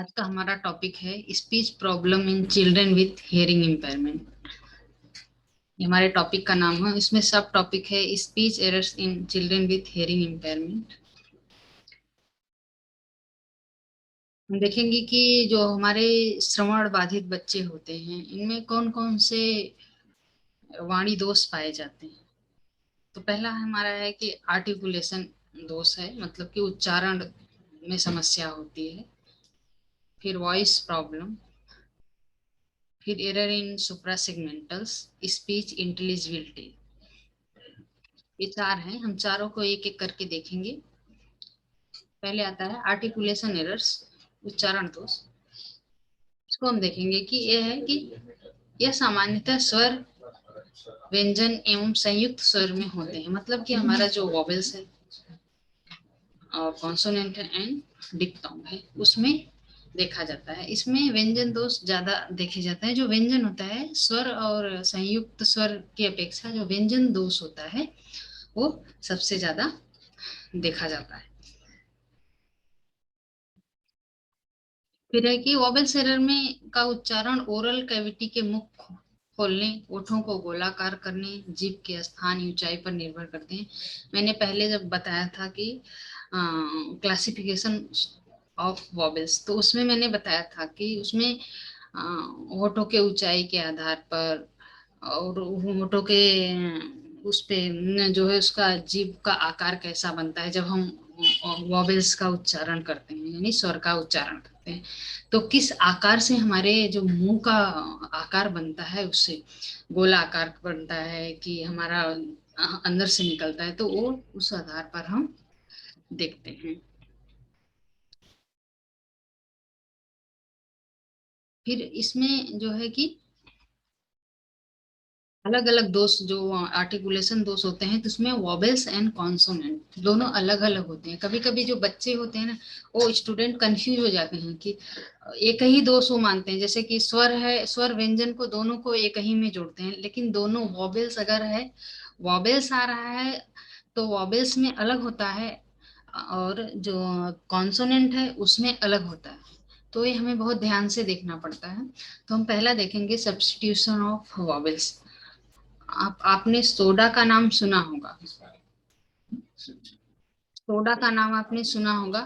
आज का हमारा टॉपिक है speech problem in children with hearing impairment. ये हमारे टॉपिक का नाम है। इसमें सब टॉपिक है speech errors in children with hearing impairment. हम देखेंगे कि जो हमारे श्रवण बाधित बच्चे होते हैं इनमें कौन कौन से वाणी दोष पाए जाते हैं। तो पहला हमारा है कि आर्टिकुलेशन दोष है, मतलब कि उच्चारण में समस्या होती है। फिर वॉइस प्रॉब्लम, फिर एरर इन सुप्रासेगमेंटल्स, स्पीच इंटेलिजिबिलिटी। ये चार हैं, हम चारों को एक एक करके देखेंगे। पहले आता है आर्टिकुलेशन एरर्स, उच्चारण दोष। इसको हम देखेंगे कि यह है कि यह सामान्यतः स्वर, व्यंजन एवं संयुक्त स्वर में होते हैं। मतलब कि हमारा जो वॉवेल्स है और कॉन्सोनेंट एंड डिप्थोंग है उसमें देखा जाता है। इसमें व्यंजन दोष ज्यादा देखे जाते हैं। जो व्यंजन होता है स्वर और संयुक्त स्वर की अपेक्षा जो व्यंजन दोष होता है वो सबसे ज्यादा देखा जाता है। फिर है कि वोवेल्स एरर में का उच्चारण ओरल कैविटी के मुख खोलने, ओठों को गोलाकार करने, जीभ के स्थान ऊंचाई पर निर्भर करते हैं। मैंने पहले जब बताया था कि क्लासिफिकेशन ऑफ वोवेल्स, तो उसमें मैंने बताया था कि उसमें होठों के ऊंचाई के आधार पर और होठों के उस पे जो है उसका जीभ का आकार कैसा बनता है जब हम वॉवेल्स का उच्चारण करते हैं, यानी स्वर का उच्चारण करते हैं, तो किस आकार से हमारे जो मुंह का आकार बनता है, उससे गोला आकार बनता है कि हमारा अंदर से निकलता है, तो वो उस आधार पर हम देखते हैं। फिर इसमें जो है कि अलग अलग दोष, जो आर्टिकुलेशन दोष होते हैं, तो उसमें वॉवेल्स एंड कॉन्सोनेंट दोनों अलग अलग होते हैं। कभी कभी जो बच्चे होते हैं ना, वो स्टूडेंट कंफ्यूज हो जाते हैं कि एक ही दोष वो मानते हैं, जैसे कि स्वर है, स्वर व्यंजन को दोनों को एक ही में जोड़ते हैं, लेकिन दोनों वॉवेल्स अगर है, वॉवेल्स आ रहा है तो वॉवेल्स में अलग होता है और जो कॉन्सोनेंट है उसमें अलग होता है। तो ये हमें बहुत ध्यान से देखना पड़ता है। तो हम पहला देखेंगे सब्स्टिट्यूशन ऑफ वॉवेल्स। आपने सोडा का नाम सुना होगा। सोडा का नाम आपने सुना होगा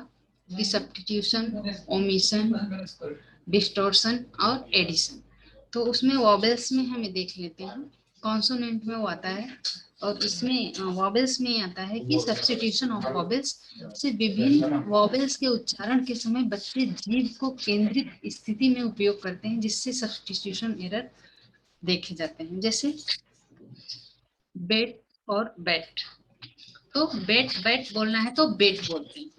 कि सब्स्टिट्यूशन, ओमिशन, डिस्टोर्शन और एडिशन। तो उसमें वॉवेल्स में हमें देख लेते हैं। कॉन्सोनेंट में वो आता है और इसमें वॉवेल्स में आता है कि सब्स्टिट्यूशन ऑफ वॉवेल्स से विभिन्न वॉवेल्स के उच्चारण के समय बच्चे जीभ को केंद्रित स्थिति में उपयोग करते हैं, जिससे सब्स्टिट्यूशन एरर देखे जाते हैं। जैसे बेट और बैट, तो बेट बैट बोलना है तो बेट बोलते हैं,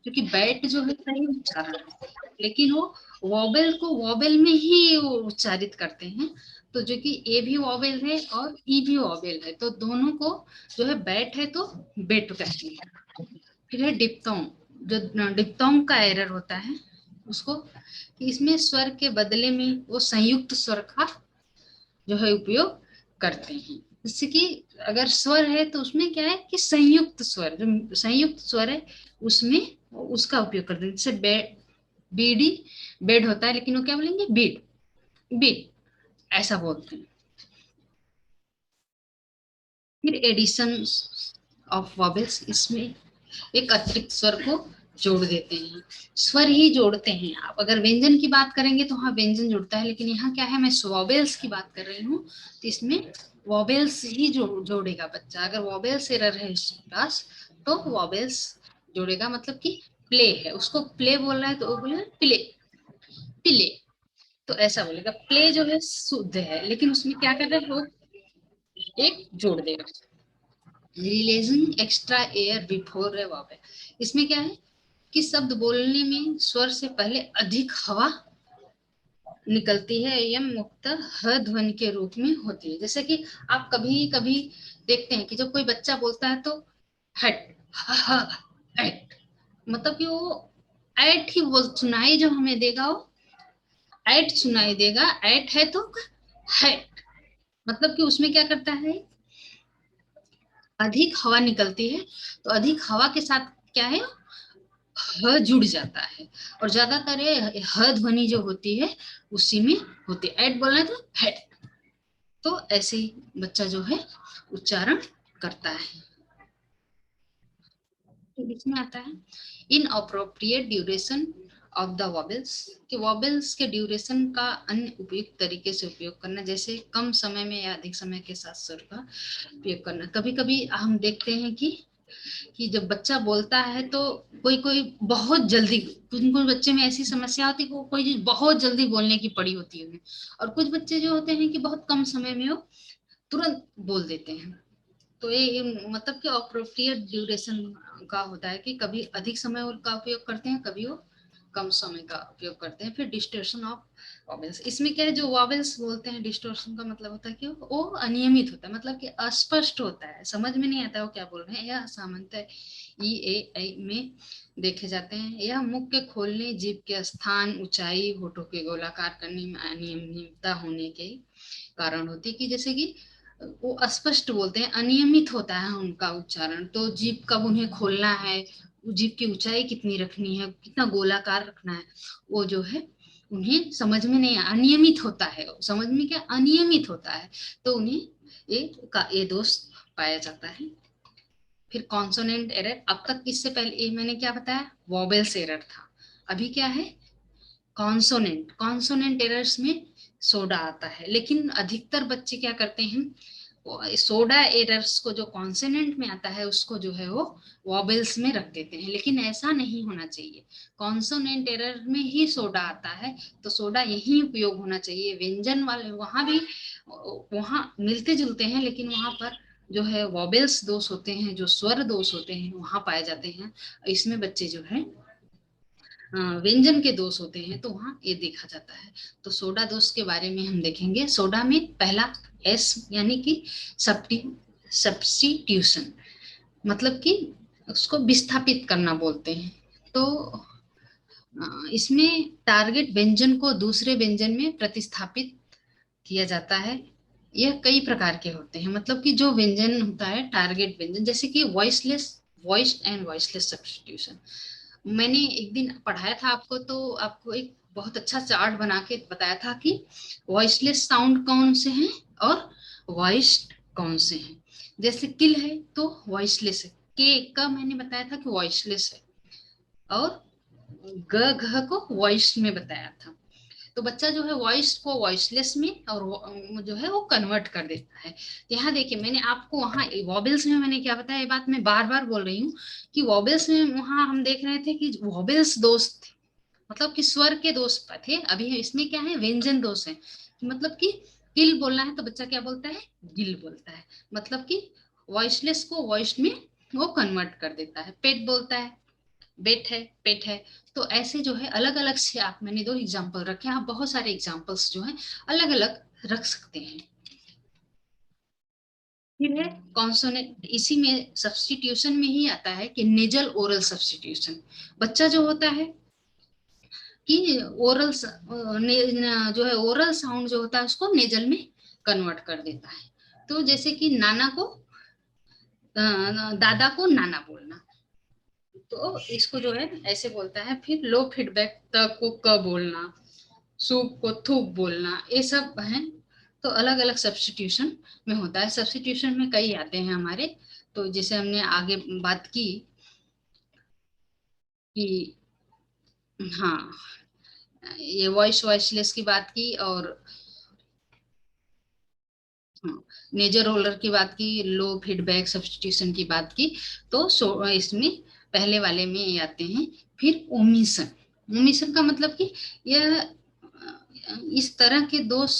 क्योंकि बैट जो है सही उच्चारण है, लेकिन वो वॉवेल को वॉवेल में ही वो उच्चारित करते हैं। तो जो कि ए भी वॉवेल है और ई भी वॉवेल है, तो दोनों को जो है बैट है तो बेट कहते हैं। फिर है डिप्थोंग। जो डिप्थोंग का एरर होता है उसको, कि इसमें स्वर के बदले में वो संयुक्त स्वर का जो है उपयोग करते हैं। जैसे कि अगर स्वर है तो उसमें क्या है कि संयुक्त स्वर, जो संयुक्त स्वर है उसमें उसका उपयोग करते हैं। जैसे बीडी बेड होता है, लेकिन वो क्या बोलेंगे, बीड, बीड ऐसा बोलते हैं। फिर एडिशन ऑफ वॉवेल्स, इसमें एक अतिरिक्त स्वर को जोड़ देते हैं। स्वर ही जोड़ते हैं। आप अगर व्यंजन की बात करेंगे तो हाँ व्यंजन जुड़ता है, लेकिन यहाँ क्या है, मैं वॉवेल्स की बात कर रही हूँ, तो इसमें वॉवेल्स ही जोड़ेगा बच्चा। अगर वॉवेल्स एरर है उसके पास तो वॉवेल्स जोड़ेगा। मतलब कि प्ले है, उसको प्ले बोल रहा है तो वो बोलेगा प्ले, प्ले, तो ऐसा बोलेगा। प्ले जो है शुद्ध है, लेकिन उसमें क्या कर रहे हैं, वो एक जोड़ देगा। Releasing extra air before A vowel, इसमें क्या है कि शब्द बोलने में स्वर से पहले अधिक हवा निकलती है, यह मुक्त ह ध्वनि के रूप में होती है। जैसे कि आप कभी कभी देखते हैं कि जब कोई बच्चा बोलता है तो हट, एट, मतलब कि वो एट ही वो सुनाई जो हमें देगा, वो एट सुनाई देगा। एट है तो हेट, मतलब कि उसमें क्या करता है, अधिक हवा निकलती है, तो अधिक हवा के साथ क्या है, ह जुड़ जाता है, और ज्यादातर ये ह ध्वनि जो होती है उसी में होती है। एड बोलना है तो हेड, तो ऐसे ही बच्चा जो है उच्चारण करता है। तो इसमें आता है in appropriate duration of the वॉबल्स, कि वॉबल्स के ड्यूरेशन का अन्य उपयुक्त तरीके से उपयोग करना, जैसे कम समय में या अधिक समय के साथ स्वर का उपयोग करना। कभी कभी हम देखते हैं कि जब बच्चा बोलता है तो कोई कोई बहुत जल्दी, कुछ कुछ बच्चे में ऐसी समस्या होती है कि कोई चीज बहुत जल्दी बोलने की पड़ी होती है उन्हें, और कुछ बच्चे जो होते हैं कि बहुत कम समय में वो तुरंत बोल देते हैं। तो ये मतलब कि अप्रोप्रिएट ड्यूरेशन का होता है कि कभी अधिक समय का उपयोग करते हैं, कभी वो कम समय का उपयोग करते हैं। फिर डिस्टोर्शन ऑफ वॉवेल्स, इसमें क्या है, जो वॉवेल्स बोलते हैं डिस्टोर्शन का मतलब होता है कि वो अनियमित होता है, मतलब कि अस्पष्ट होता है, समझ में नहीं आता वो क्या बोल रहे हैं। यह सामान्यतः ई ए आई में देखे जाते हैं। यह मुख के खोलने, जीभ के स्थान, ऊंचाई, होठों के गोलाकार करने में अनियमितता होने के कारण होती है, कि जैसे कि वो अस्पष्ट बोलते हैं, अनियमित होता है उनका उच्चारण। तो जीभ कब उन्हें खोलना है, जीभ की ऊंचाई कितनी रखनी है, कितना गोलाकार रखना है, वो जो है उन्हें समझ में नहीं, अनियमित होता है, समझ में क्या अनियमित होता है, तो उन्हें ये दोष पाया जाता है। फिर कॉन्सोनेंट एरर, अब तक इससे पहले ये मैंने क्या बताया, वॉवेल्स एरर था, अभी क्या है कॉन्सोनेंट। कॉन्सोनेंट एरर्स में सोडा आता है, लेकिन अधिकतर बच्चे क्या करते हैं, सोडा एरर्स को जो कॉन्सोनेंट में आता है उसको जो है वो वॉबल्स में रख देते हैं, लेकिन ऐसा नहीं होना चाहिए। कॉन्सोनेंट एरर में ही सोडा आता है, तो सोडा यही उपयोग होना चाहिए। व्यंजन वाले वहां भी वहां मिलते जुलते हैं, लेकिन वहां पर जो है वॉबल्स दोष होते हैं, जो स्वर दोष होते हैं वहां पाए जाते हैं। इसमें बच्चे जो है व्यंजन के दोष होते हैं, तो वहां ये देखा जाता है। तो सोडा दोष के बारे में हम देखेंगे। सोडा में पहला एस यानी कि सब्स्टिट्यूशन, मतलब कि उसको विस्थापित करना बोलते हैं। तो इसमें टारगेट व्यंजन को दूसरे व्यंजन में प्रतिस्थापित किया जाता है। यह कई प्रकार के होते हैं, मतलब कि जो व्यंजन होता है टारगेट व्यंजन, जैसे कि voiceless, voice and voiceless substitution. मैंने एक दिन पढ़ाया था आपको, तो आपको एक बहुत अच्छा चार्ट बना के बताया था कि वॉइसलेस साउंड कौन से हैं और वॉइस्ड कौन से हैं। जैसे किल है तो वॉइसलेस है, के का मैंने बताया था कि वॉइसलेस है, और ग घ को वॉइस में बताया था। तो बच्चा जो है वॉइस को वॉइसलेस में और जो है वो कन्वर्ट कर देता है। यहाँ देखिए मैंने आपको वहाँ वॉबल्स में मैंने क्या बताया, ये बात मैं बार बार बोल रही हूँ कि वॉबल्स में वहाँ हम देख रहे थे कि वॉबल्स दोस्त थे, मतलब कि स्वर के दोस्त थे। अभी इसमें क्या है, व्यंजन दोष है, मतलब कि किल बोलना है तो बच्चा क्या बोलता है, गिल बोलता है, मतलब कि वॉइसलेस को वॉइस में वो कन्वर्ट कर देता है। पेट बोलता है बेट है, पेट है। तो ऐसे जो है अलग अलग से आप, मैंने दो एग्जांपल रखे, आप बहुत सारे एग्जांपल्स जो है अलग अलग रख सकते हैं। फिर है कॉन्सोनेंट, इसी में सब्स्टिट्यूशन में ही आता है कि नेजल ओरल सब्स्टिट्यूशन। बच्चा जो होता है कि ओरल जो है ओरल साउंड जो होता है उसको नेजल में कन्वर्ट कर देता है। तो जैसे कि नाना को दादा को नाना बोलना, तो इसको जो है ऐसे बोलता है। फिर लो फीडबैक तक को क बोलना, सूप को थूप बोलना, ये सब है। तो अलग अलग सब्स्टिट्यूशन में होता है। सब्स्टिट्यूशन में कई आते हैं हमारे, तो जैसे हमने आगे बात की कि हाँ, ये वॉइसलेस की बात की, और नेजर रोलर की बात की, लो फीडबैक सब्स्टिट्यूशन की बात की। तो इसमें पहले वाले में ये आते हैं। फिर ओमिशन, ओमिशन का मतलब कि यह इस तरह के दोष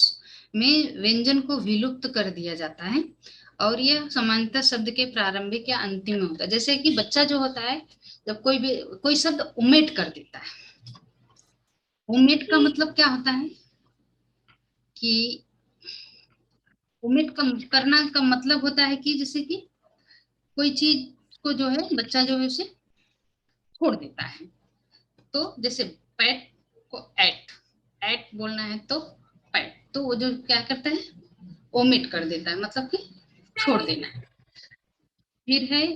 में व्यंजन को विलुप्त कर दिया जाता है, और यह सामान्यतः शब्द के प्रारंभिक या अंतिम में होता है। जैसे कि बच्चा जो होता है जब कोई भी कोई शब्द ओमिट कर देता है, ओमिट का मतलब क्या होता है कि ओमिट करना का मतलब होता है कि जैसे कि कोई चीज को जो है बच्चा जो है उसे छोड़ देता है। तो जैसे पैट को एट, एट बोलना है तो पैट, तो वो जो क्या करता है ओमिट कर देता है, मतलब कि छोड़ देना है। फिर है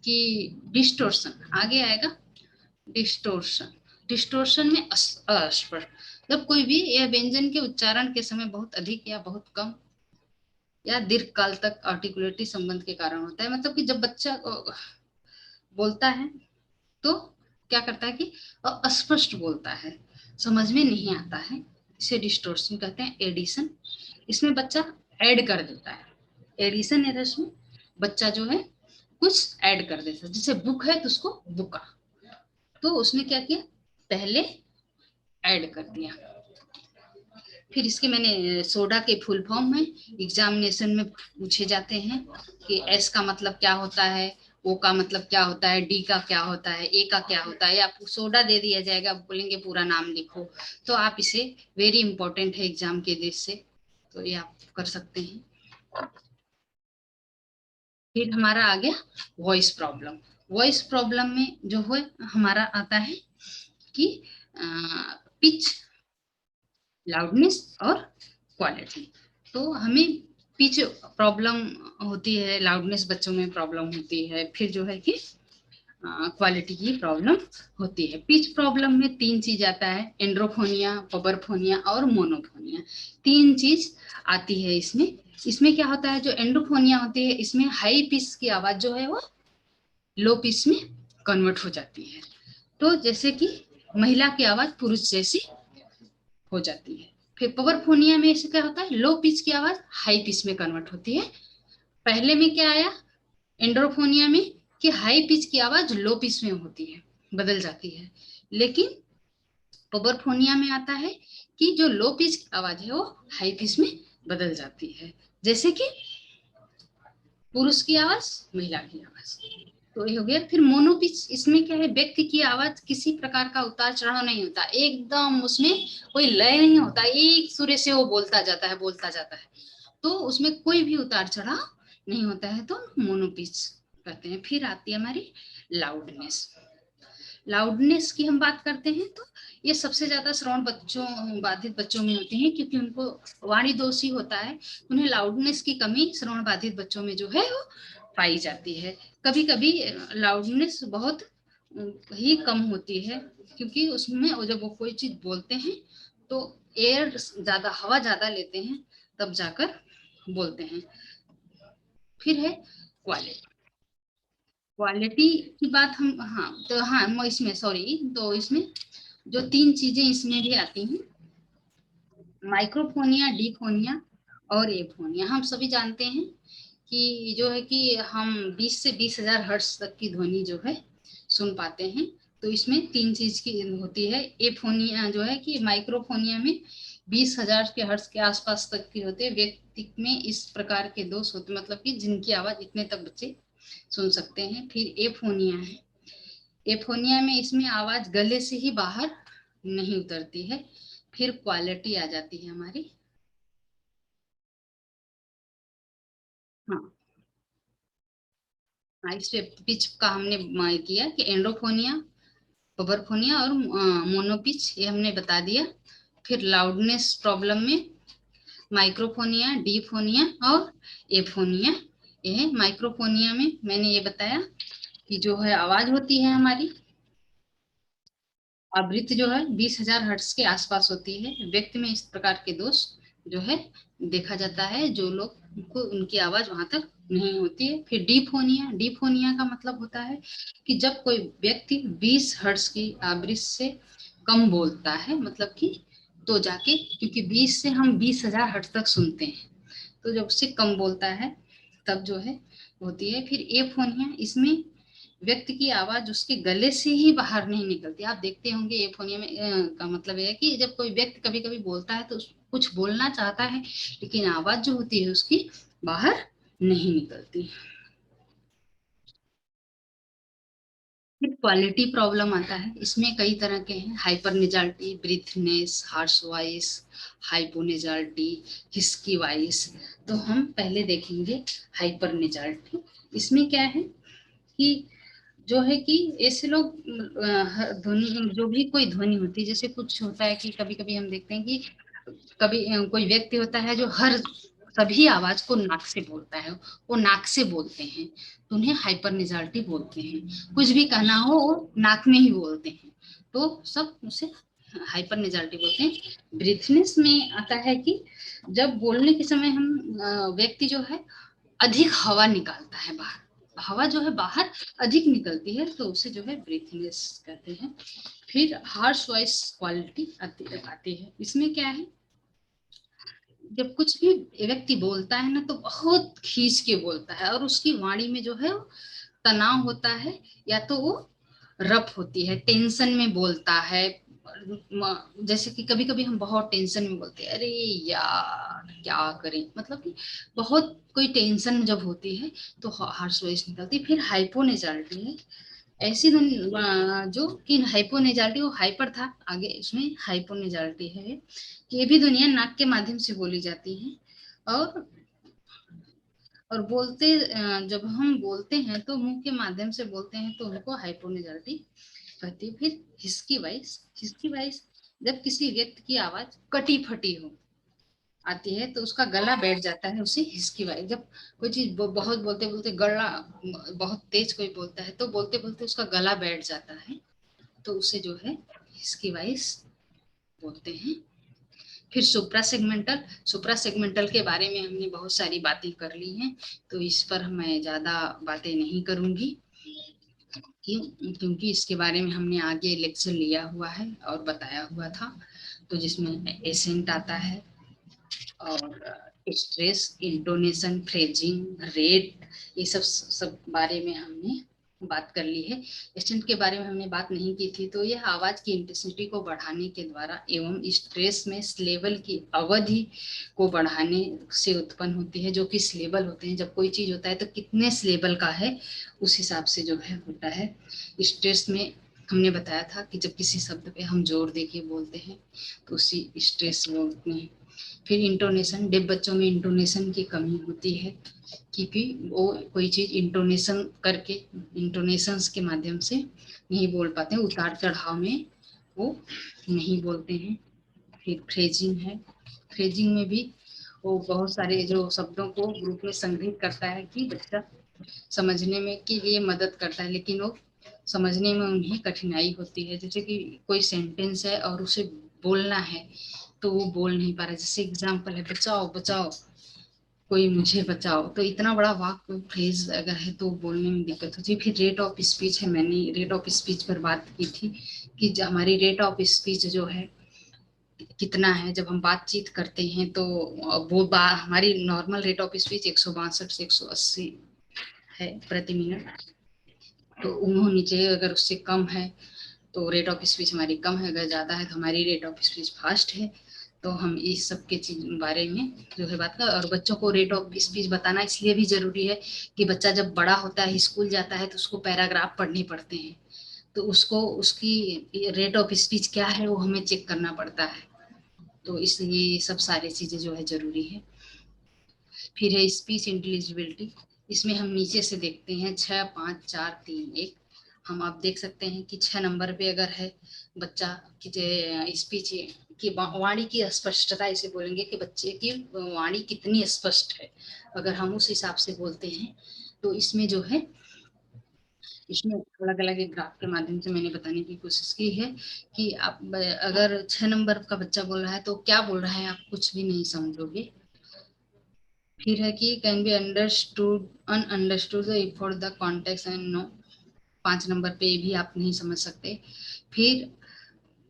कि डिस्टोर्शन आगे आएगा। डिस्टोर्शन, डिस्टोर्शन में अस्पष्ट, जब कोई भी यह व्यंजन के उच्चारण के समय बहुत अधिक या बहुत कम या दीर्घ काल तक आर्टिकुलेटरी संबंध के कारण होता है। मतलब कि जब बच्चा बोलता है तो क्या करता है कि अस्पष्ट बोलता है, समझ में नहीं आता है, इसे डिस्टोर्शन कहते हैं। एडिशन, इसमें बच्चा ऐड कर देता है। एडिशन एरर्स में बच्चा जो है कुछ ऐड कर देता है, जैसे बुक है तो उसको बुका, तो उसने क्या किया, पहले ऐड कर दिया। फिर इसके मैंने सोडा के फुल फॉर्म में एग्जामिनेशन में पूछे जाते हैं कि एस का मतलब क्या होता है, ओ का मतलब क्या होता है, डी का क्या होता है, ए का क्या होता है। आपको सोडा दे दिया जाएगा, बोलेंगे पूरा नाम लिखो, तो आप इसे, वेरी इंपॉर्टेंट है एग्जाम के दृष्टि से, तो ये आप कर सकते हैं। फिर हमारा आ गया वॉइस प्रॉब्लम। वॉइस प्रॉब्लम में जो है हमारा आता है कि पिच, लाउडनेस और क्वालिटी। तो हमें पिच प्रॉब्लम होती है, लाउडनेस बच्चों में प्रॉब्लम होती है, फिर जो है कि क्वालिटी की प्रॉब्लम होती है। पिच प्रॉब्लम में तीन चीज आता है, एंड्रोफोनिया, पबरफोनिया और मोनोफोनिया, तीन चीज आती है इसमें। इसमें क्या होता है, जो एंड्रोफोनिया होती है इसमें हाई पिच की आवाज जो है वो लो पिच में कन्वर्ट हो जाती है, तो जैसे कि महिला की आवाज पुरुष जैसी हो जाती है। फिर पवरफोनिया में ऐसे क्या होता है, लो पिच की आवाज हाई पिच में कन्वर्ट होती है। पहले में क्या आया एंड्रोफोनिया में, कि हाई पिच की आवाज लो पिच में होती है, बदल जाती है। लेकिन पवरफोनिया में आता है कि जो लो पिच की आवाज है वो हाई पिच में बदल जाती है, जैसे कि पुरुष की आवाज महिला की आवाज। तो ये हो गया। फिर मोनोपिच, इसमें क्या है, व्यक्ति की आवाज किसी प्रकार का उतार चढ़ाव नहीं होता, एकदम उसमें कोई लय नहीं होता, एक सुरे से वो बोलता जाता है बोलता जाता है, तो उसमें कोई भी उतार चढ़ाव नहीं होता है, तो मोनोपिच कहते हैं। फिर आती है हमारी लाउडनेस। लाउडनेस की हम बात करते हैं तो ये सबसे ज्यादा श्रवण बच्चों, बाधित बच्चों में होते हैं, क्योंकि उनको वाणी दोष ही होता है, उन्हें लाउडनेस की कमी श्रवण बाधित बच्चों में जो है वो पाई जाती है। कभी कभी लाउडनेस बहुत ही कम होती है, क्योंकि उसमें जब वो कोई चीज बोलते हैं तो एयर ज्यादा, हवा ज्यादा लेते हैं, तब जाकर बोलते हैं। फिर है क्वालिटी। क्वालिटी की बात हम, हाँ तो हाँ मैं इसमें सॉरी, तो इसमें जो तीन चीजें इसमें भी आती हैं, माइक्रोफोनिया, डीफोनिया और एफोनिया। हम सभी जानते हैं कि जो है कि हम 20 से 20,000 हर्ट्ज तक की ध्वनि जो है सुन पाते हैं, तो इसमें तीन चीज की होती है। एफोनिया जो है कि माइक्रोफोनिया में 20,000 के हर्ट्ज के आसपास तक की होते हैं, व्यक्ति में इस प्रकार के दोष होते, मतलब कि जिनकी आवाज इतने तक बच्चे सुन सकते हैं। फिर एफोनिया है, एफोनिया में इसमें आवाज गले से ही बाहर नहीं उतरती है। फिर क्वालिटी आ जाती है हमारी, हाँ हाँ, इस पे पिच का हमने किया कि एंडोफोनिया, पबरफोनिया और मोनोपिच, ये हमने बता दिया। फिर लाउडनेस प्रॉब्लम में माइक्रोफोनिया, डीफोनिया और एफोनिया। ये है माइक्रोफोनिया में मैंने ये बताया कि जो है आवाज होती है हमारी, आवृत्ति जो है 20,000 हर्ट्ज के आसपास होती है। व्यक्ति में इस प्रकार के दोष जो है देखा जाता है, जो लोग को उनकी आवाज वहां तक नहीं होती है। फिर डीफोनिया, डीफोनिया का मतलब होता है कि जब कोई व्यक्ति 20 हर्ट्ज की आवृत्ति से कम बोलता है, मतलब कि तो जाके, क्योंकि 20 से हम 20,000 हर्ट्ज तक सुनते हैं, तो जब उससे कम बोलता है तब जो है होती है। फिर एफोनिया, इसमें व्यक्ति की आवाज उसके गले से ही बाहर नहीं निकलती। आप देखते होंगे एफोनिया में का मतलब है कि जब कोई व्यक्ति कभी कभी बोलता है तो कुछ बोलना चाहता है, लेकिन आवाज जो होती है उसकी बाहर नहीं निकलती। फिर क्वालिटी प्रॉब्लम आता है, इसमें कई तरह के हैं, हाइपरनेजालिटी, ब्रीथनेस, हार्श वॉइस, हाइपोनेजालिटी, हिस्की वॉइस। तो हम पहले देखेंगे हाइपरनेजालिटी। इसमें क्या है कि जो है कि ऐसे लोग ध्वनि, जो भी कोई ध्वनि होती है, जैसे कुछ होता है कि कभी कभी हम देखते हैं कि कभी कोई व्यक्ति होता है जो हर सभी आवाज को नाक से बोलता है, वो नाक से बोलते हैं, तो उन्हें हाइपर नेजालिटी बोलते हैं। कुछ भी कहना हो वो नाक में ही बोलते हैं, तो सब उसे हाइपर नेजालिटी बोलते हैं। ब्रीथनेस में आता है कि जब बोलने के समय हम व्यक्ति जो है अधिक हवा निकालता है बाहर, हवा जो है बाहर अधिक निकलती है, तो उसे जो है ब्रीथनेस कहते हैं। फिर हार्श वॉइस क्वालिटी आती है। इसमें क्या है, जब कुछ भी व्यक्ति बोलता है ना तो बहुत खींच के बोलता है, और उसकी वाणी में जो है तनाव होता है, या तो वो रफ होती है, टेंशन में बोलता है। जैसे कि कभी कभी हम बहुत टेंशन में बोलते हैं, अरे यार क्या करें, मतलब कि बहुत कोई टेंशन जब होती है तो हार्श वॉइस निकलती है। फिर हाइपोनेजालिटी है, ऐसी जो कि हाइपोनेजालिटी वो हाइपर था, आगे इसमें हाइपोनेजालिटी है कि ये भी दुनिया नाक के माध्यम से बोली जाती है। और बोलते जब हम बोलते हैं तो मुंह के माध्यम से बोलते हैं, तो उनको हाइपोनेजालिटी कहती है। फिर हिस्की वॉइस जब किसी व्यक्ति की आवाज कटी फटी हो आती है तो उसका गला बैठ जाता है, उसे हिस्की वॉइस। जब कोई चीज बहुत बोलते बोलते गला बहुत तेज कोई बोलता है तो बोलते बोलते उसका गला बैठ जाता है, तो उसे जो है हिस्की वॉइस बोलते हैं। फिर सुप्रा सेगमेंटल के बारे में हमने बहुत सारी बातें कर ली हैं, तो इस पर मैं ज्यादा बातें नहीं करूंगी। क्यों? क्योंकि इसके बारे में हमने आगे लेक्चर लिया हुआ है और बताया हुआ था, तो जिसमें एसेंट आता है और स्ट्रेस, इंटोनेशन, फ्रेजिंग, रेट, ये सब सब बारे में हमने बात कर ली है। एसेंट के बारे में हमने बात नहीं की थी, तो यह आवाज की इंटेंसिटी को बढ़ाने के द्वारा एवं स्ट्रेस में स्लेबल की अवधि को बढ़ाने से उत्पन्न होती है, जो कि स्लेबल होते हैं। जब कोई चीज होता है तो कितने स्लेबल का है उस हिसाब से जो है होता है। स्ट्रेस में हमने बताया था कि जब किसी शब्द पे हम जोर देके बोलते हैं तो उसी स्ट्रेस बोलते हैं। फिर इंटोनेशन, डेफ बच्चों में इंटोनेशन की कमी होती है, क्योंकि वो कोई चीज इंटोनेशन करके इंटोनेशंस के माध्यम से नहीं बोल पाते, उतार चढ़ाव में वो नहीं बोलते हैं। फिर फ्रेजिंग है, फ्रेजिंग में भी वो बहुत सारे जो शब्दों को ग्रुप में संग्रहित करता है कि बच्चा समझने में के लिए मदद करता है, लेकिन वो समझने में उन्हें कठिनाई होती है। जैसे कि कोई सेंटेंस है और उसे बोलना है तो वो बोल नहीं पा रहा। जैसे एग्जाम्पल है, बचाओ बचाओ, कोई मुझे बचाओ, तो इतना बड़ा वाक्य फ्रेज अगर है तो बोलने में दिक्कत होती है। फिर रेट ऑफ स्पीच है, मैंने रेट ऑफ स्पीच पर बात की थी कि हमारी रेट ऑफ स्पीच जो है कितना है। जब हम बातचीत करते हैं तो वो हमारी नॉर्मल रेट ऑफ स्पीच 162 से 180 है प्रति मिनट, तो उन्होंने नीचे अगर उससे कम है तो रेट ऑफ स्पीच हमारी कम है, अगर ज्यादा है तो हमारी रेट ऑफ स्पीच फास्ट है। तो हम इस सब के चीज बारे में जो है बात कर। और बच्चों को रेट ऑफ स्पीच बताना इसलिए भी जरूरी है कि बच्चा जब बड़ा होता है, स्कूल जाता है, तो उसको पैराग्राफ पढ़ने पड़ते हैं, तो उसको उसकी रेट ऑफ स्पीच क्या है वो हमें चेक करना पड़ता है, तो इसलिए ये सब सारी चीजें जो है जरूरी है। फिर है स्पीच इंटेलिजिबिलिटी, इसमें हम नीचे से देखते हैं 6 5 4 3 1। हम आप देख सकते हैं कि 6 नंबर पे अगर है बच्चा की स्पीच की वाणी की स्पष्टता, इसे बोलेंगे कि बच्चे की वाणी कितनी स्पष्ट है। अगर हम उस हिसाब से बोलते हैं तो इसमें जो है, इसमें अलग अलग एक ग्राफ के माध्यम से मैंने बताने की कोशिश की है कि आप अगर 6 नंबर का बच्चा बोल रहा है तो क्या बोल रहा है आप कुछ भी नहीं समझोगे। फिर है कि can be understood ununderstood for the context and no, 5 number पे भी आप नहीं समझ सकते। फिर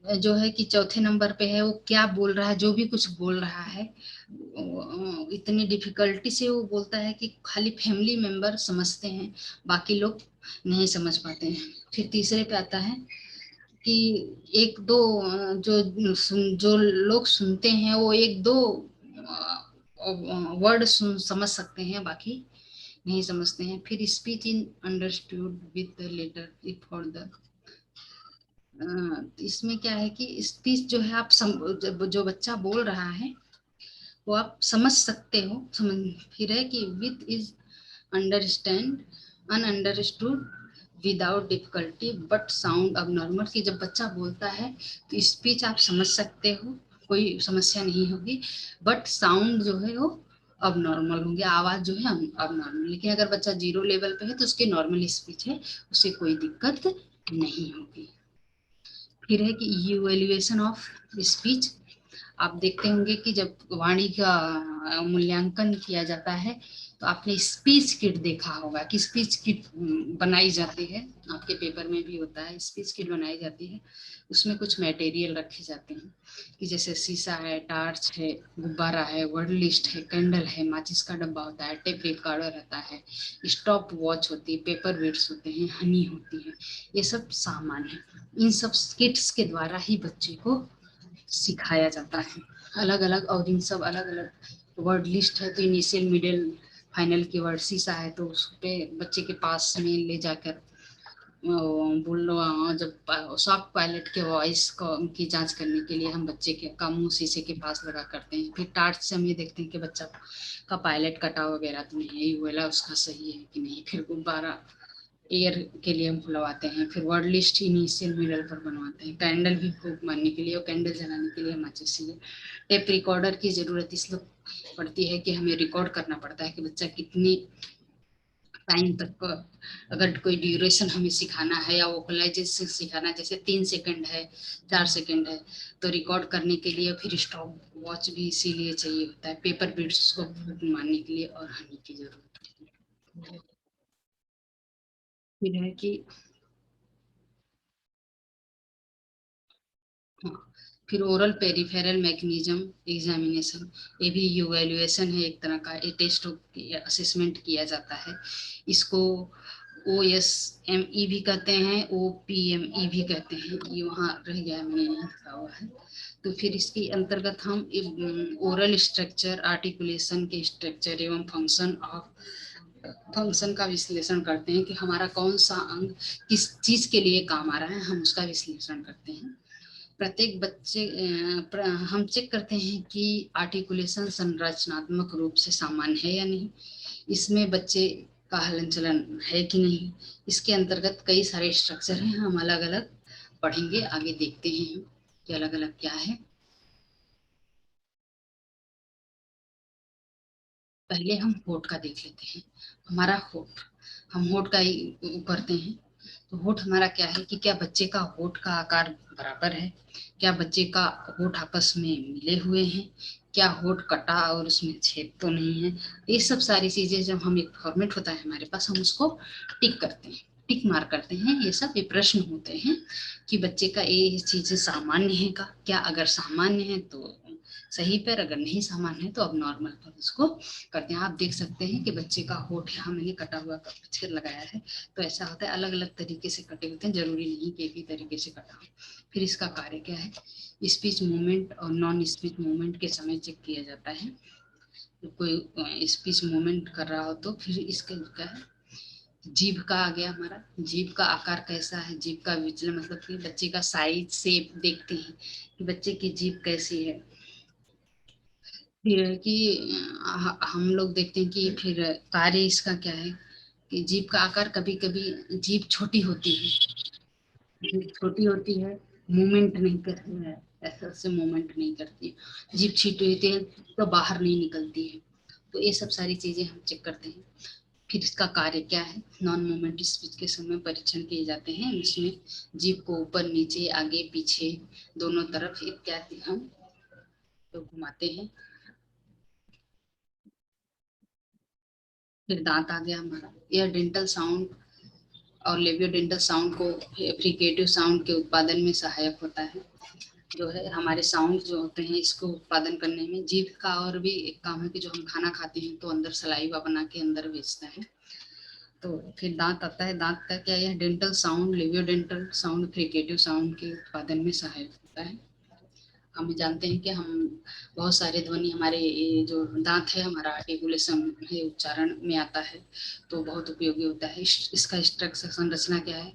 जो है कि चौथे नंबर पे है वो क्या बोल रहा है, जो भी कुछ बोल रहा है इतनी डिफिकल्टी से वो बोलता है कि खाली फैमिली मेंबर समझते हैं, बाकी लोग नहीं समझ पाते हैं। फिर तीसरे पे आता है कि एक दो जो लोग सुनते हैं वो एक दो वर्ड समझ सकते हैं, बाकी नहीं समझते हैं। फिर speech in understood with letter for the, इसमें क्या है कि स्पीच जो है आप जो बच्चा बोल रहा है वो आप समझ सकते हो, फिर है कि with is understand ununderstood without difficulty but sound अब नॉर्मल, की जब बच्चा बोलता है तो स्पीच आप समझ सकते हो, कोई समस्या नहीं होगी, बट साउंड जो है वो अब नॉर्मल होंगे, आवाज जो है अब नॉर्मल। लेकिन अगर बच्चा 0 लेवल पे है तो उसकी नॉर्मल स्पीच है, उसे कोई दिक्कत नहीं होगी। फिर है कि इवैल्यूएशन ऑफ स्पीच। आप देखते होंगे कि जब वाणी का मूल्यांकन किया जाता है तो आपने स्पीच किट देखा होगा कि स्पीच किट बनाई जाती है, आपके पेपर में भी होता है, स्पीच किट बनाई जाती है। उसमें कुछ मटेरियल रखे जाते हैं कि जैसे शीशा है, टार्च है, गुब्बारा है, वर्ड लिस्ट है, कैंडल है, माचिस का डब्बा होता है, टेप रिकॉर्डर रहता है, स्टॉप वॉच होती है, पेपर वेट्स होते हैं, हनी होती है, ये सब सामान है। इन सब किट्स के द्वारा ही बच्चे को सिखाया जाता है अलग अलग। और इन सब अलग अलग वर्ड लिस्ट है तो इनिशियल मिडिल फाइनल की वर्ड, शीशा है तो उस पे बच्चे के पास में ले जाकर बोलो, जब सॉफ्ट पायलट के वॉइस को की जांच करने के लिए हम बच्चे के का मुंह शीशे के पास लगा करते हैं। फिर टार्च से हम ये देखते हैं कि बच्चा का पायलट कटा वगैरह तो नहीं है, ये वाला उसका सही है कि नहीं। फिर गुब्बारा एयर के लिए हम खुलवाते हैं। फिर वर्ड लिस्ट इनिशियल मिडल पर बनवाते हैं। कैंडल भी फूक मारने के लिए और कैंडल जलाने के लिए माचिस चाहिए। टेप रिकॉर्डर की जरूरत इसलिए पड़ती है कि हमें रिकॉर्ड करना पड़ता है कि बच्चा कितनी टाइम तक, अगर कोई ड्यूरेशन हमें सिखाना है या वोकलाइजेशन सिखाना है, जैसे 3 सेकंड है, 4 सेकंड है, तो रिकॉर्ड करने के लिए फिर स्टॉप वॉच भी इसीलिए चाहिए होता है, पेपर बिट्स को फूक मारने के लिए और हनी की जरूरत होती है। फिर है कि हाँ, फिर ओरल पेरिफेरल मैकेनिज्म एग्जामिनेशन, ये भी इवैल्यूएशन है एक तरह का, ये टेस्ट असेसमेंट किया जाता है। इसको OSME भी कहते हैं, OPME भी कहते हैं, ये वहाँ रह गया मैंने नहीं लिखा हुआ है। तो फिर इसके अंतर्गत हम ओरल स्ट्रक्चर, आर्टिकुलेशन के स्ट्रक्चर एवं फंक्शन का विश्लेषण करते हैं कि हमारा कौन सा अंग किस चीज के लिए काम आ रहा है, हम उसका विश्लेषण करते हैं। प्रत्येक बच्चे हम चेक करते हैं कि आर्टिकुलेशन संरचनात्मक रूप से सामान्य है या नहीं, इसमें बच्चे का हलन चलन है कि नहीं। इसके अंतर्गत कई सारे स्ट्रक्चर हैं, हम अलग अलग पढ़ेंगे, आगे देखते हैं कि अलग अलग क्या है। पहले हम होठ का देख लेते हैं। हमारा होठ, हम होठ का ही करते हैं। तो होठ हमारा क्या है कि क्या बच्चे का होठ का आकार बराबर है, क्या बच्चे का होठ आपस में मिले हुए हैं, क्या होठ कटा और उसमें छेद तो नहीं है। ये सब सारी चीजें जब हम, एक फॉर्मेट होता है हमारे पास, हम उसको टिक करते हैं, टिक मार करते हैं। ये सब ये प्रश्न होते हैं कि बच्चे का ये चीजें सामान्य है का क्या, अगर सामान्य है तो सही पर, अगर नहीं सामान्य है तो अब नॉर्मल पर उसको करते हैं। आप देख सकते हैं कि बच्चे का होठ यहाँ मैंने कटा हुआ छेद लगाया है, तो ऐसा होता है, अलग अलग तरीके से कटे होते हैं, जरूरी नहीं कि एक ही तरीके से कटा हो। फिर इसका कार्य क्या है, स्पीच मूवमेंट और नॉन स्पीच मूवमेंट के समय चेक किया जाता है। तो कोई स्पीच मूवमेंट कर रहा हो तो फिर इसका क्या है, जीभ का आ गया हमारा, जीभ का आकार कैसा है, जीभ का विचलन, मतलब कि बच्चे का साइज शेप देखते हैं कि बच्चे की जीभ कैसी है। फिर कि हम लोग देखते हैं कि फिर कार्य इसका क्या है कि जीभ का आकार, कभी कभी जीभ छोटी होती है, जीभ छोटी होती है, मूवमेंट नहीं करती है, ऐसा से मूवमेंट नहीं करती है, जीभ छोटी होती है तो बाहर नहीं निकलती है। तो ये सब सारी चीजें हम चेक करते हैं। फिर इसका कार्य क्या है, नॉन मूवमेंट स्पीच के समय परीक्षण किए जाते हैं, इसमें जीभ को ऊपर नीचे आगे पीछे दोनों तरफ इत्यादि हम तो घुमाते हैं। फिर दांत आ गया हमारा, यह डेंटल साउंड और लेबियोडेंटल साउंड को, फ्रिकेटिव साउंड के उत्पादन में सहायक होता है। जो है हमारे साउंड जो होते हैं इसको उत्पादन करने में जीभ का और भी एक काम है कि जो हम खाना खाते हैं तो अंदर सलाइवा बना के अंदर भेजता है। तो फिर दांत आता है, दांत का क्या, यह dental sound, labiodental sound, fricative sound के उत्पादन में सहायक होता है। हम जानते हैं कि हम बहुत सारे ध्वनि हमारे जो दांत है हमारा आर्टिकुलेशन है, उच्चारण में आता है, तो बहुत उपयोगी होता है। इसका स्ट्रक्चर संरचना क्या है,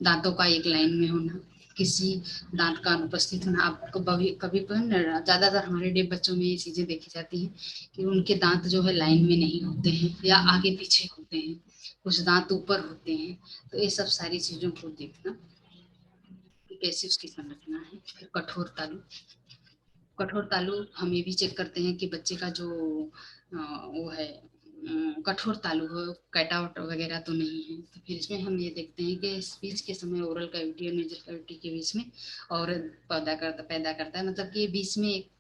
दांतों का एक लाइन में होना, किसी दांत का अनुपस्थित होना। आपको कभी कभी ज्यादातर हमारे डेफ बच्चों में ये चीजें देखी जाती हैं कि उनके दांत जो है लाइन में नहीं होते हैं या आगे पीछे होते हैं, कुछ दांत ऊपर होते हैं। तो ये सब सारी चीजों को देखना कि कैसी उसकी संरचना है। फिर कठोर तालु, कठोर तालु हम ये भी चेक करते हैं कि बच्चे का जो वो है कठोर तालु हो, कैटाउट वगैरह तो नहीं है। तो फिर इसमें हम ये देखते हैं कि स्पीच के समय ओरल कैविटी और नेजल कैविटी के बीच में और पैदा करता है, मतलब कि बीच में एक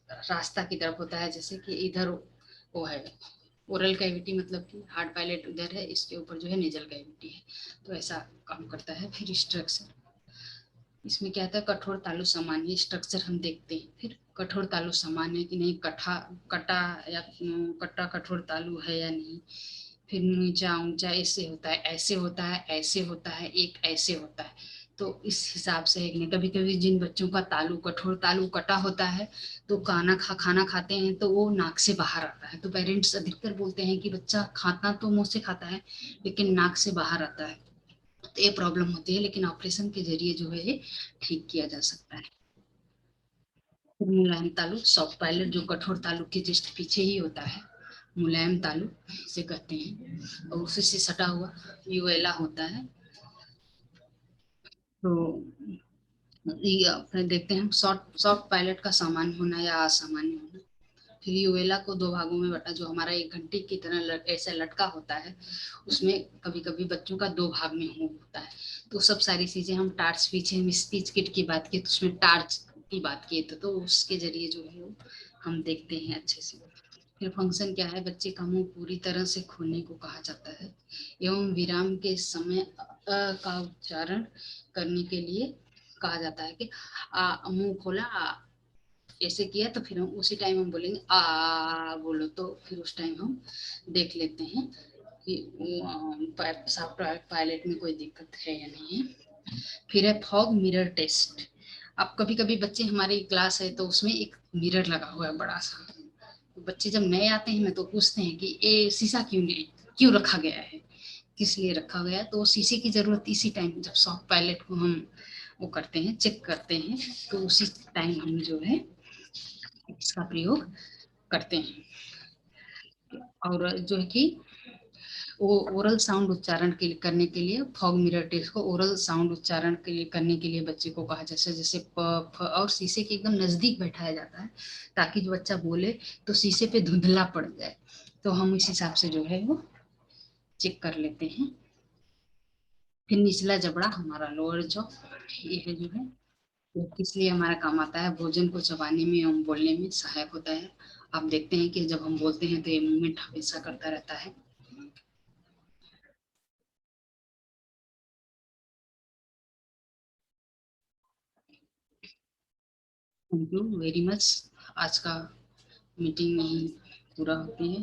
रास्ता की तरफ होता है, जैसे कि इधर वो है ओरल कैविटी, मतलब कि हार्ड पायलेट उधर है, इसके ऊपर जो है नेजल कैविटी है। तो ऐसा काम करता है। फिर स्ट्रक्चर, इसमें क्या था, कठोर तालु समान है, स्ट्रक्चर हम देखते हैं। फिर कठोर तालु समान है कि नहीं, कटा कटा या कटा कठोर तालु है या नहीं। फिर नीचा ऊंचा ऐसे होता है, ऐसे होता है, ऐसे होता है, एक ऐसे होता है। तो इस हिसाब से है। कभी कभी जिन बच्चों का तालु कठोर तालु कटा होता है तो खाना खाते हैं तो वो नाक से बाहर आता है। तो पेरेंट्स अधिकतर बोलते हैं कि बच्चा खाता तो मुंह से खाता है लेकिन नाक से बाहर आता है। तो ये प्रॉब्लम होती है, लेकिन ऑपरेशन के जरिए जो है ये ठीक किया जा सकता है। मुलायम तालु, सॉफ्ट पायलट जो कठोर तालु के जस्ट पीछे ही होता है, मुलायम तालु इसे कहते हैं। और उसी से सटा हुआ यूएला होता है। तो ये फिर देखते हैं सॉफ्ट सॉफ्ट पायलट का सामान्य होना या असामान्य होना। फिर यूएला को दो भागों में बटा, जो हमारा एक घंटी की तरह ऐसा लटका होता है, उसमें कभी कभी बच्चों का दो भाग में होता है। तो सब सारी चीजें हम टार्च, पीछे हम स्पीच किट की बात की तो उसमें टार्च की बात की, तो उसके जरिए जो है वो हम देखते हैं अच्छे से। फिर फंक्शन क्या है, बच्चे का मुंह पूरी तरह से खोलने को कहा जाता है एवं विराम के समय का उच्चारण करने के लिए कहा जाता है कि मुंह खोला, ऐसे किया तो फिर हम उसी टाइम हम बोलेंगे आ बोलो, तो फिर उस टाइम हम देख लेते हैं कि पायलट में कोई दिक्कत है या नहीं है। फिर है फॉग मिरर टेस्ट। अब कभी कभी बच्चे, हमारी क्लास है तो उसमें एक मिरर लगा हुआ है बड़ा सा, तो बच्चे जब नए आते हैं ना तो पूछते हैं कि ये शीशा क्यों रखा गया है, किस लिए रखा गया है। तो वो शीशे की जरूरत इसी टाइम जब सॉफ्ट पायलट को हम वो करते हैं, चेक करते हैं, तो उसी टाइम हम जो है इसका प्रयोग करते हैं। और जो है कि वो ओरल साउंड उच्चारण के लिए करने के लिए फॉग मिरर टेस्ट को ओरल साउंड उच्चारण के लिए करने के लिए बच्चे को कहा, जैसे जैसे प फ और शीशे के एकदम नजदीक बैठाया जाता है ताकि जो बच्चा बोले तो शीशे पे धुंधला पड़ जाए। तो हम इस हिसाब से जो है वो चेक कर लेते हैं। फिर निचला जबड़ा, हमारा लोअर जॉ, ये है जो है वो किस लिए हमारा काम आता है, भोजन को चबाने में एवं बोलने में सहायक होता है। आप देखते हैं कि जब हम बोलते हैं तो ये मूवमेंट हमेशा करता रहता है। Thank you very much. आज का मीटिंग यही पूरा होती है।